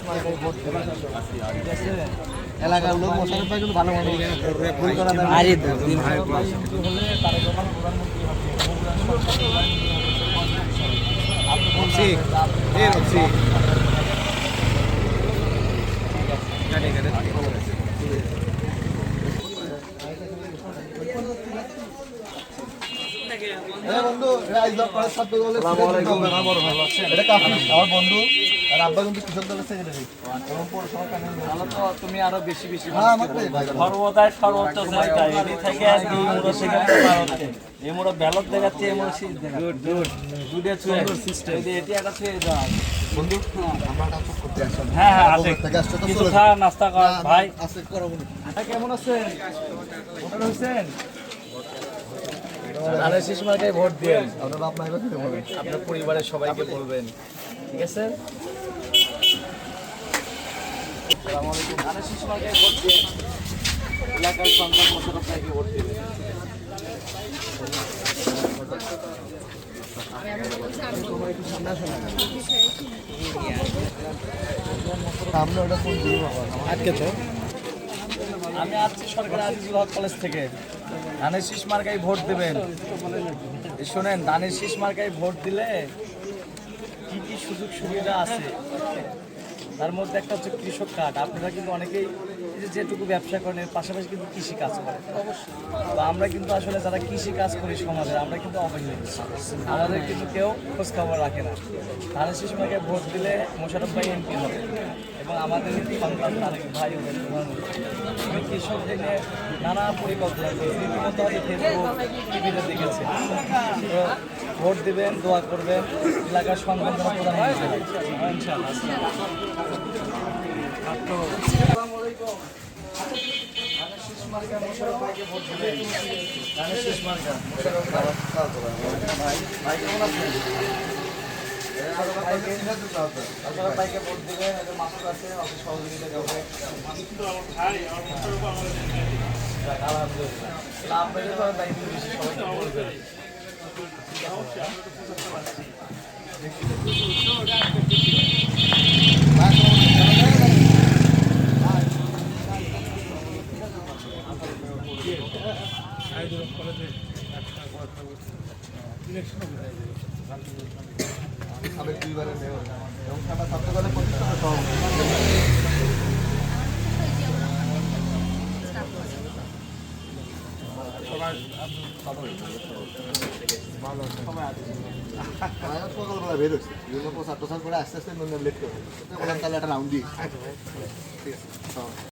মার্কায় ভোট দেবেন, ঠিক আছে? এলাকার লোক মোশাররফ ভাই কিন্তু ভালো মানুষ, ভুল করা যাবে না। হলে তারেক রহমান প্রধানমন্ত্রী হবে। আপনি বলছি বন্ধু, এটা কাফি আমার বন্ধু, আর আব্বা কিন্তু কৃষক দলের সেক্রেটারি। তুমি আরো বেশি বেশি সর্বদাই সর্বোচ্চ চেষ্টা এটি থেকে এই মোড় ব্যালট দেখাচ্ছে, এই মোড় শীত দেখাচ্ছে, এটি একটা ছুঁয়ে দেওয়া বন্ধু। হ্যাঁ হ্যাঁ আছে, কিছু খা নাস্তা কর ভাই। কেমন আছেন? ভোটার হয়েছেন? ধানের শীষ মার্কায় ভোট দিন। আপনার বাপ মায়ের কথা বলবেন, আপনার পরিবারের সবাইকে বলবেন, ঠিক আছে? আসসালামু আলাইকুম। ধানের শীষ মার্কায় ভোট দিন, এলাকার সন্তান মোশাররফ ভাইকে ভোট দিবেন। আমি আসছি সরকারি আজিজুল হক কলেজ থেকে। ধানের শীষ মার্কায় ভোট দেবেন। শোনেন, ধানের শীষ মার্কায় ভোট দিলে কি কি সুযোগ সুবিধা আছে তার মধ্যে একটা হচ্ছে কৃষক কার্ড। আপনারা কিন্তু অনেকেই যেটুকু ব্যবসা করেন এর পাশাপাশি কিন্তু কৃষি কাজ করেন। তো আমরা কিন্তু আসলে যারা কৃষি কাজ করি সমাজে, আমরা কিন্তু অবহেলিত, আমাদের কিন্তু কেউ খোঁজ খবর রাখে না। ধানের শীষ মার্কায় ভোট দিলে মোশাররফ ভাই এমপি হবে এবং আমাদের সন্তান তারেক ভাই হবে প্রধানমন্ত্রী। আমি কৃষকদের নিয়ে নানা পরিকল্পনা করি, রীতিমতো হয়তো ফেসবুক টিভিতে দেখেছি। তো ভোট দিবেন, দোয়া করবেন, এলাকার সন্তান যেন প্রধানমন্ত্রী হয় ইনশাআল্লাহ। ধানের শীষ মার্কা মোশাররফ ভাইকে ভোট দিবেন। ধানের শীষ মার্কা মোশাররফ ভাই। ভাই কেমন আছেন? ভাইকে ভোট দিবেন। এদের মাসুদ আছে, অফিস সহযোগিতা করবে। আলহামদুলিল্লাহ, আপনাদের তো দায়িত্ব বেশি, সবাইকে বলবেন। আমি দুইবারের মেয়র এবং ঢাকা ছাত্র দলের প্রতিষ্ঠাতা সকালবেলা বের হচ্ছে, বিভিন্ন প্রচার টোচার করে আস্তে আস্তে লেট করে বললাম তাহলে একটা রাউন্ড দিই। ঠিক আছে।